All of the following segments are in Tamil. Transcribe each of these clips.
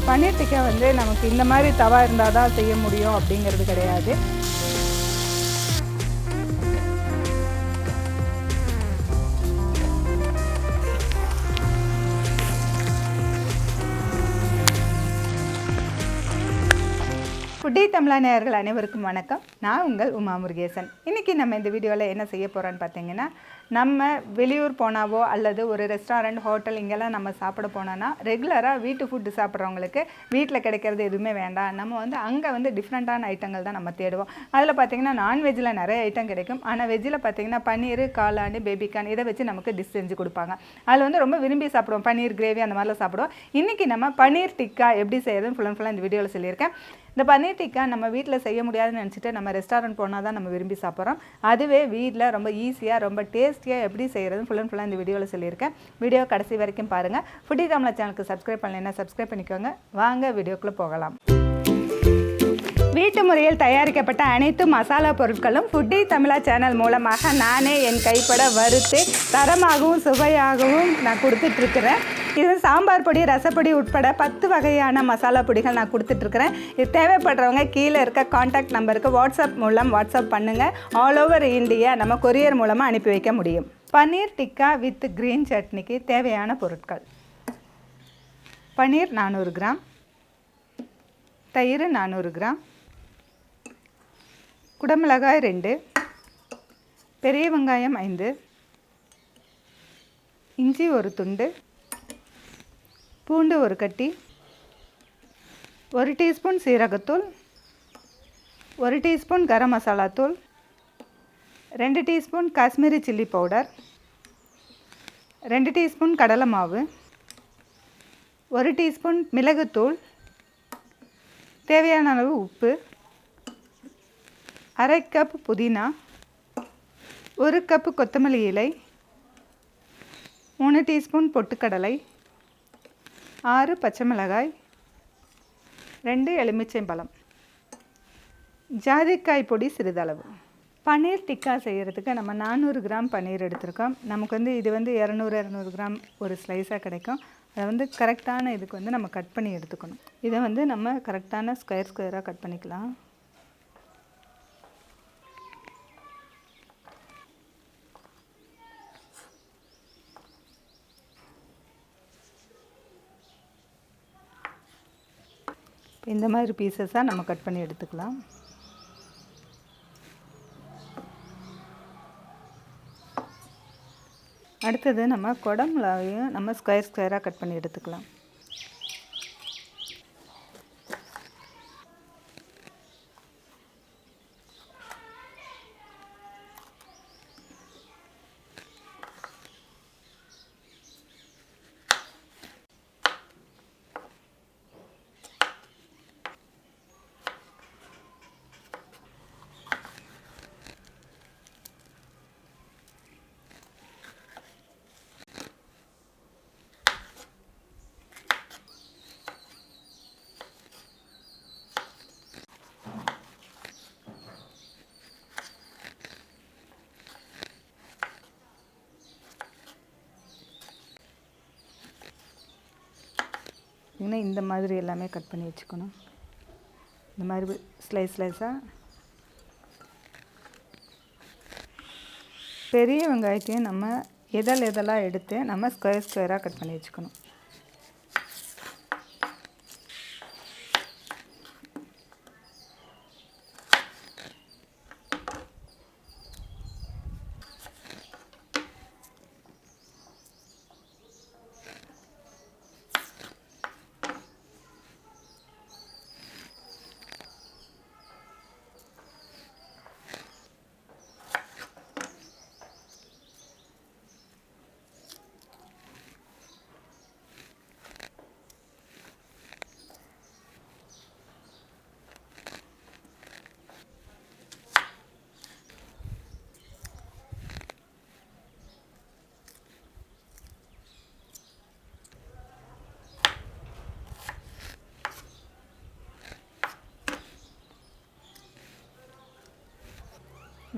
பன்னீர் டிக்கா வந்து நமக்கு இந்த மாதிரி தவா இருந்தால் தான் செய்ய முடியும் அப்படிங்கிறது கிடையாது. ஃபுட்டி தமிழா நேயர்கள் அனைவருக்கும் வணக்கம். நான் உங்கள் உமா முருகேசன். இன்றைக்கி நம்ம இந்த வீடியோவில் என்ன செய்ய போகிறோன்னு பார்த்தீங்கன்னா, நம்ம வெளியூர் போனாவோ அல்லது ஒரு ரெஸ்டாரண்ட் ஹோட்டல் இங்கெல்லாம் நம்ம சாப்பிட போனோன்னா ரெகுலராக வீட்டு ஃபுட்டு சாப்பிட்றவங்களுக்கு வீட்டில் கிடைக்கிறது எதுவுமே வேண்டாம். நம்ம வந்து அங்கே வந்து டிஃப்ரெண்ட்டான ஐட்டங்கள் தான் நம்ம தேடுவோம். அதில் பார்த்திங்கன்னா நான்வெஜ்ஜில் நிறைய ஐட்டம் கிடைக்கும். ஆனால் வெஜ்ஜில் பார்த்திங்கன்னா பன்னீர், காளான், பேபிகார்ன் இதை வச்சு நமக்கு டிஷ் செஞ்சு கொடுப்பாங்க. அதில் வந்து ரொம்ப விரும்பி சாப்பிடுவோம். பன்னீர் கிரேவி அந்த மாதிரிலாம் சாப்பிடுவோம். இன்றைக்கி நம்ம பன்னீர் டிக்கா எப்படி செய்யறதுன்னு ஃபுல்லாக இந்த வீடியோவில் சொல்லியிருக்கேன். இந்த பன்னீர் டிக்கா நம்ம வீட்டில் செய்ய முடியாதுன்னு நினச்சிட்டு நம்ம ரெஸ்டாரண்ட் போனால் தான் நம்ம விரும்பி சாப்பிட்றோம். அதுவே வீட்டில் ரொம்ப ஈஸியாக ரொம்ப டேஸ்டியாக எப்படி செய்கிறதுன்னு ஃபுல்லாக இந்த வீடியோவில் சொல்லியிருக்கேன். வீடியோ கடைசி வரைக்கும் பாருங்கள். ஃபுட்டி தமிழா சேனலுக்கு சப்ஸ்கிரைப் பண்ணலைன்னா சப்ஸ்கிரைப் பண்ணிக்கோங்க. வாங்க வீடியோக்குள்ளே போகலாம். வீட்டு முறையில் தயாரிக்கப்பட்ட அனைத்து மசாலா பொருட்களும் ஃபுட்டி தமிழா சேனல் மூலமாக நானே என் கைப்பட வறுத்து தரமாகவும் சுவையாகவும் நான் கொடுத்துட்ருக்கிறேன். இது சாம்பார் பொடி, ரசப்பொடி உட்பட 10 வகையான மசாலா பொடிகள் நான் கொடுத்துட்ருக்குறேன். இது தேவைப்படுறவங்க கீழே இருக்க காண்டாக்ட் நம்பருக்கு வாட்ஸ்அப் பண்ணுங்கள். ஆல் ஓவர் இந்தியா நம்ம கொரியர் மூலமாக அனுப்பி வைக்க முடியும். பன்னீர் டிக்கா வித் க்ரீன் சட்னிக்கு தேவையான பொருட்கள்: பன்னீர் 400 கிராம், தயிர் 400 கிராம், குடமிளகாய் 2, பெரிய வெங்காயம் 5, இஞ்சி 1 துண்டு, பூண்டு 1 கட்டி, 1 டீஸ்பூன் சீரகத்தூள், 1 டீஸ்பூன் கரம் மசாலா தூள், 2 teaspoon Kashmiri chilli powder, 2 teaspoon கடலை மாவு, 1 டீஸ்பூன் மிளகுத்தூள், தேவையான அளவு உப்பு, அரை கப் புதினா, 1 கப் கொத்தமல்லி இலை, 3 டீஸ்பூன் பொட்டுக்கடலை, 6 பச்சை மிளகாய், 2 எலுமிச்சைம்பழம், ஜாதிக்காய் பொடி சிறிதளவு. பன்னீர் டிக்கா செய்கிறதுக்கு நம்ம 400 கிராம் பன்னீர் எடுத்திருக்கோம். நமக்கு வந்து இது வந்து 200 கிராம் ஒரு ஸ்லைஸாக கிடைக்கும். அதை வந்து கரெக்டான இதுக்கு வந்து நம்ம கட் பண்ணி எடுத்துக்கணும். இதை வந்து நம்ம கரெக்டான ஸ்கொயராக கட் பண்ணிக்கலாம். இந்த மாதிரி பீசஸாக நம்ம கட் பண்ணி எடுத்துக்கலாம். அடுத்தது நம்ம குடமிளகாயும் நம்ம ஸ்கொயராக கட் பண்ணி எடுத்துக்கலாம். இன்னும் இந்த மாதிரி எல்லாமே கட் பண்ணி வச்சுக்கணும். இந்த மாதிரி ஸ்லைஸாக. பெரிய வெங்காயத்தையும் நம்ம எதெல்லாம் எடுத்து நம்ம ஸ்கொயராக கட் பண்ணி வச்சுக்கணும்.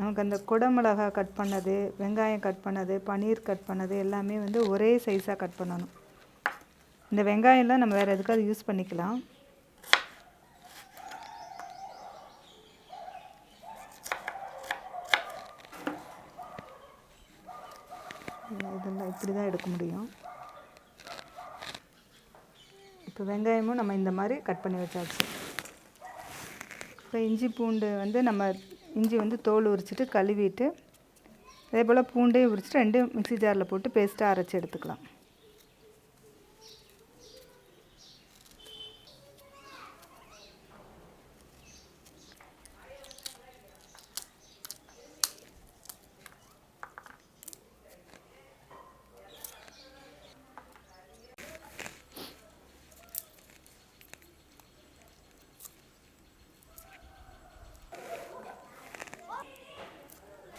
நமக்கு அந்த குடமிளகாய் கட் பண்ணது, வெங்காயம் கட் பண்ணது, பன்னீர் கட் பண்ணது எல்லாமே வந்து ஒரே சைஸாக கட் பண்ணணும். இந்த வெங்காயம்லாம் நம்ம வேறு எதுக்காவது யூஸ் பண்ணிக்கலாம். இதெல்லாம் இப்படி தான் எடுக்க முடியும். இப்போ வெங்காயமும் நம்ம இந்த மாதிரி கட் பண்ணி வச்சாச்சு. இப்போ இஞ்சி பூண்டு வந்து நம்ம இஞ்சி வந்து தோல் உரிச்சிட்டு கழுவிட்டு அதே போல் பூண்டையும் உரிச்சிட்டு 2 மிக்ஸி ஜாரில் போட்டு பேஸ்ட்டாக அரைச்சி எடுத்துக்கலாம்.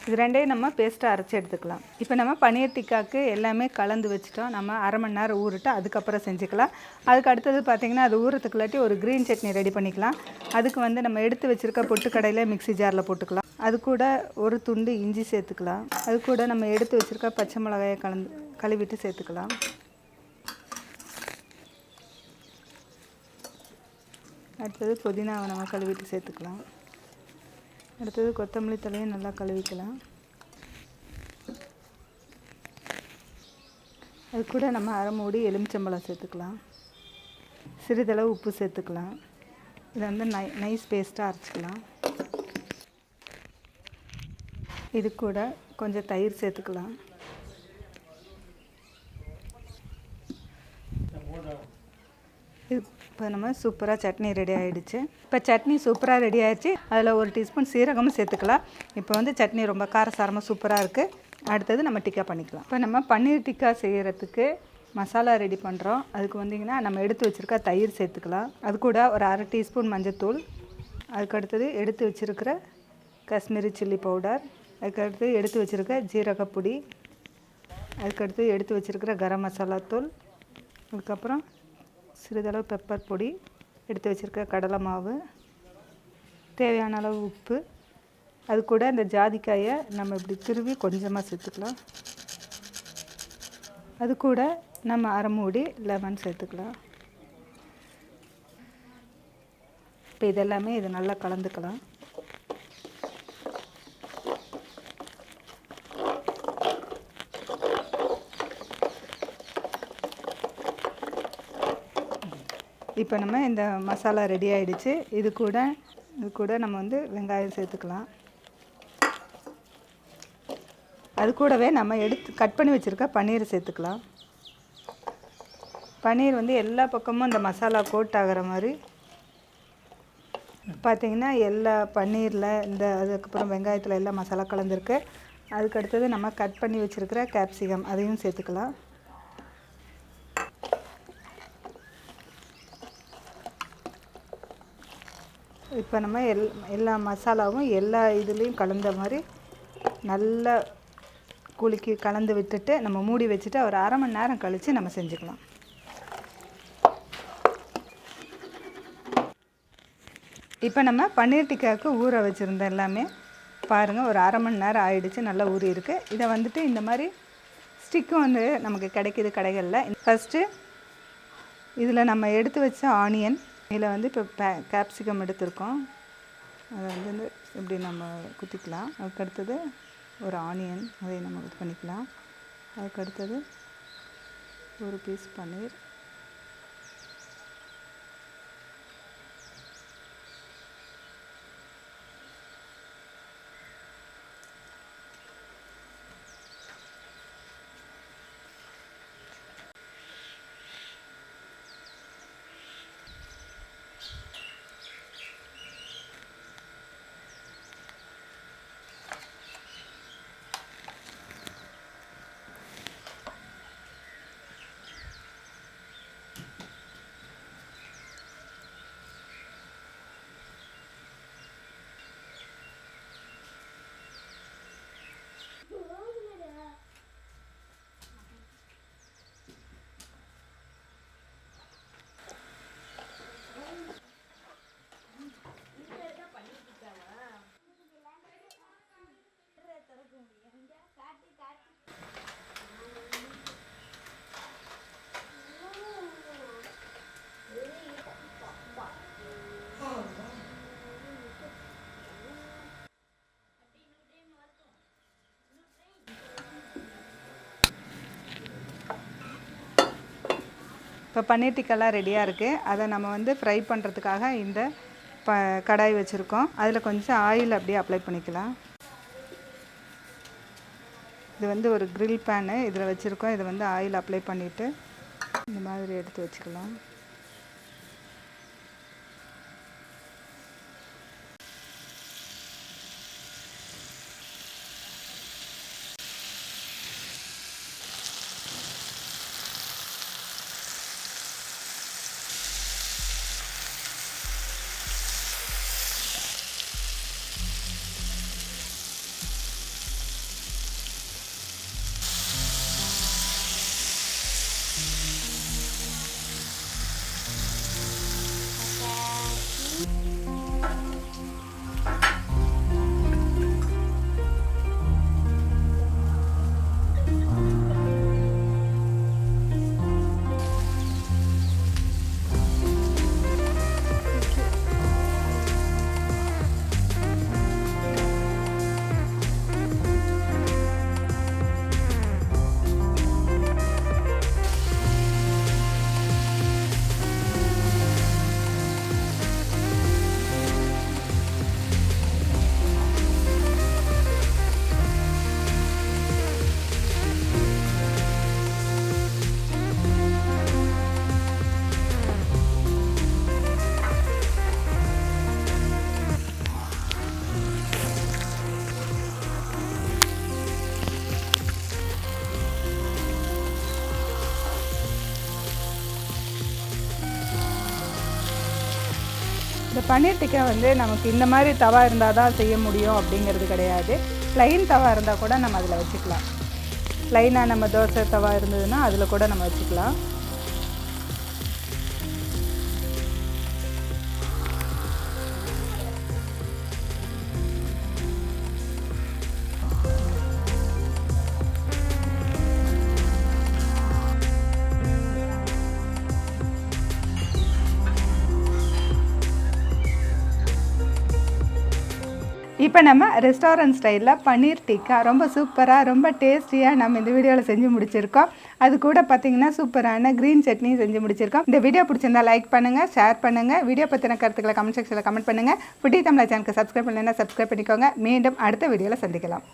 இது ரெண்டையும் நம்ம பேஸ்ட்டாக அரைச்சி எடுத்துக்கலாம். இப்போ நம்ம பன்னீர் டிக்காவுக்கு எல்லாமே கலந்து வச்சுட்டோம். நம்ம அரை மணி நேரம் ஊறிட்டு அதுக்கப்புறம் செஞ்சுக்கலாம். அதுக்கு அடுத்தது பார்த்திங்கன்னா அது ஊறத்துக்குள்ளாட்டி ஒரு க்ரீன் சட்னி ரெடி பண்ணிக்கலாம். அதுக்கு வந்து நம்ம எடுத்து வச்சுருக்க பொட்டுக்கடையில் மிக்ஸி ஜாரில் போட்டுக்கலாம். அது கூட ஒரு துண்டு இஞ்சி சேர்த்துக்கலாம். அது கூட நம்ம எடுத்து வச்சுருக்க பச்சை மிளகாயை கழுவிட்டு சேர்த்துக்கலாம். அடுத்தது புதினாவை நம்ம கழுவிட்டு சேர்த்துக்கலாம். அடுத்தது கொத்தமல்லி தலையும் நல்லா கழுவிக்கலாம். அது கூட நம்ம அரை மூடி எலுமிச்சம்பழம் சேர்த்துக்கலாம். சிறிதளவு உப்பு சேர்த்துக்கலாம். இதை வந்து நைஸ் பேஸ்ட்டாக அரைச்சிக்கலாம். இது கூட கொஞ்சம் தயிர் சேர்த்துக்கலாம். இப்போ நம்ம சூப்பராக சட்னி ரெடி ஆகிடுச்சு. இப்போ சட்னி சூப்பராக ரெடி ஆகிடுச்சு. அதில் ஒரு டீஸ்பூன் சீரகமும் சேர்த்துக்கலாம். இப்போ வந்து சட்னி ரொம்ப காரசாரமாக சூப்பராக இருக்குது. அடுத்தது நம்ம டிக்கா பண்ணிக்கலாம். இப்போ நம்ம பன்னீர் டிக்கா செய்கிறதுக்கு மசாலா ரெடி பண்ணுறோம். அதுக்கு வந்திங்கன்னா நம்ம எடுத்து வச்சுருக்க தயிர் சேர்த்துக்கலாம். அது கூட ஒரு அரை டீஸ்பூன் மஞ்சத்தூள், அதுக்கு அடுத்தது எடுத்து வச்சுருக்கிற காஷ்மீரி சில்லி பவுடர், அதுக்கடுத்து எடுத்து வச்சுருக்க ஜீரகப்பொடி, அதுக்கடுத்து எடுத்து வச்சுருக்கிற கரம் மசாலா தூள், அதுக்கப்புறம் சிறிதளவு பெப்பர் பொடி, எடுத்து வச்சுருக்க கடலை மாவு, தேவையான அளவு உப்பு, அது கூட இந்த ஜாதிக்காயை நம்ம இப்படி திருவி கொஞ்சமாக சேர்த்துக்கலாம். அது கூட நம்ம அரை மூடி லெமன் சேர்த்துக்கலாம். இப்போ இதெல்லாமே இது நல்லா கலந்துக்கலாம். இப்போ நம்ம இந்த மசாலா ரெடி ஆகிடுச்சு. இது கூட நம்ம வந்து வெங்காயம் சேர்த்துக்கலாம். அது கூடவே நம்ம எடுத்து கட் பண்ணி வச்சுருக்க பன்னீர் சேர்த்துக்கலாம். பன்னீர் வந்து எல்லா பக்கமும் இந்த மசாலா கோட் ஆகிற மாதிரி பார்த்திங்கன்னா எல்லா பன்னீரில் அதுக்கப்புறம் வெங்காயத்தில் எல்லாம் மசாலா கலந்துருக்கு. அதுக்கு அடுத்தது நம்ம கட் பண்ணி வச்சுருக்கிற கேப்சிகம் அதையும் சேர்த்துக்கலாம். இப்போ நம்ம எல்லா மசாலாவும் எல்லா இதுலேயும் கலந்த மாதிரி நல்லா குலுக்கி கலந்து விட்டுட்டு நம்ம மூடி வச்சுட்டு ஒரு அரை மணி நேரம் கழித்து நம்ம செஞ்சுக்கலாம். இப்போ நம்ம பன்னீர் டிக்காவுக்கு ஊற வச்சுருந்த எல்லாமே பாருங்கள் ஒரு அரை மணி நேரம் ஆயிடுச்சு. நல்லா ஊறி இருக்குது. இதை வந்துட்டு இந்த மாதிரி ஸ்டிக்கும் வந்து நமக்கு கிடைக்கிது கடைகளில். ஃபஸ்ட்டு இதில் நம்ம எடுத்து வச்ச ஆனியன், இதில் வந்து இப்போ கேப்சிகம் எடுத்துருக்கோம். அதை வந்து இப்படி நம்ம குத்திக்கலாம். அதுக்கடுத்தது ஒரு ஆனியன், அதை நம்ம இது பண்ணிக்கலாம். அதுக்கடுத்தது ஒரு பீஸ் பன்னீர், இப்போ பன்னீர் டிக்காலாம் ரெடியாக இருக்குது. அதை நம்ம வந்து ஃப்ரை பண்ணுறதுக்காக இந்த கடாய் வச்சுருக்கோம். அதில் கொஞ்சம் ஆயில் அப்படியே அப்ளை பண்ணிக்கலாம். இது வந்து ஒரு கிரில் பேனு, இதில் வச்சுருக்கோம். இதை வந்து ஆயில் அப்ளை பண்ணிவிட்டு இந்த மாதிரி எடுத்து வச்சுக்கலாம். இந்த பன்னீர் டிக்கா வந்து நமக்கு இந்த மாதிரி தவா இருந்தால் தான் செய்ய முடியும் அப்படிங்கிறது கிடையாது. ப்ளைன் தவா இருந்தால் கூட நம்ம அதில் வச்சுக்கலாம். ப்ளைனாக நம்ம தோசை தவா இருந்ததுன்னா அதில் கூட நம்ம வச்சுக்கலாம். இப்போ நம்ம ரெஸ்டாரண்ட் ஸ்டைலில் பன்னீர் டிக்கா ரொம்ப சூப்பராக ரொம்ப டேஸ்டியாக நம்ம இந்த வீடியோவில் செஞ்சு முடிச்சிருக்கோம். அது கூட பார்த்திங்கன்னா சூப்பரான க்ரீன் சட்னியும் செஞ்சு முடிச்சிருக்கோம். இந்த வீடியோ பிடிச்சிருந்தா லைக் பண்ணுங்கள், ஷேர் பண்ணுங்கள். வீடியோ பற்றின கருத்துக்களை கமெண்ட் செக்ஷனில் கமெண்ட் பண்ணுங்கள். ஃபுட்டி தமிழா சேனலுக்கு சப்ஸ்கிரைப் பண்ணலைன்னா சப்ஸ்கிரைப் பண்ணிக்கோங்க. மீண்டும் அடுத்த வீடியோவில் சந்திக்கலாம்.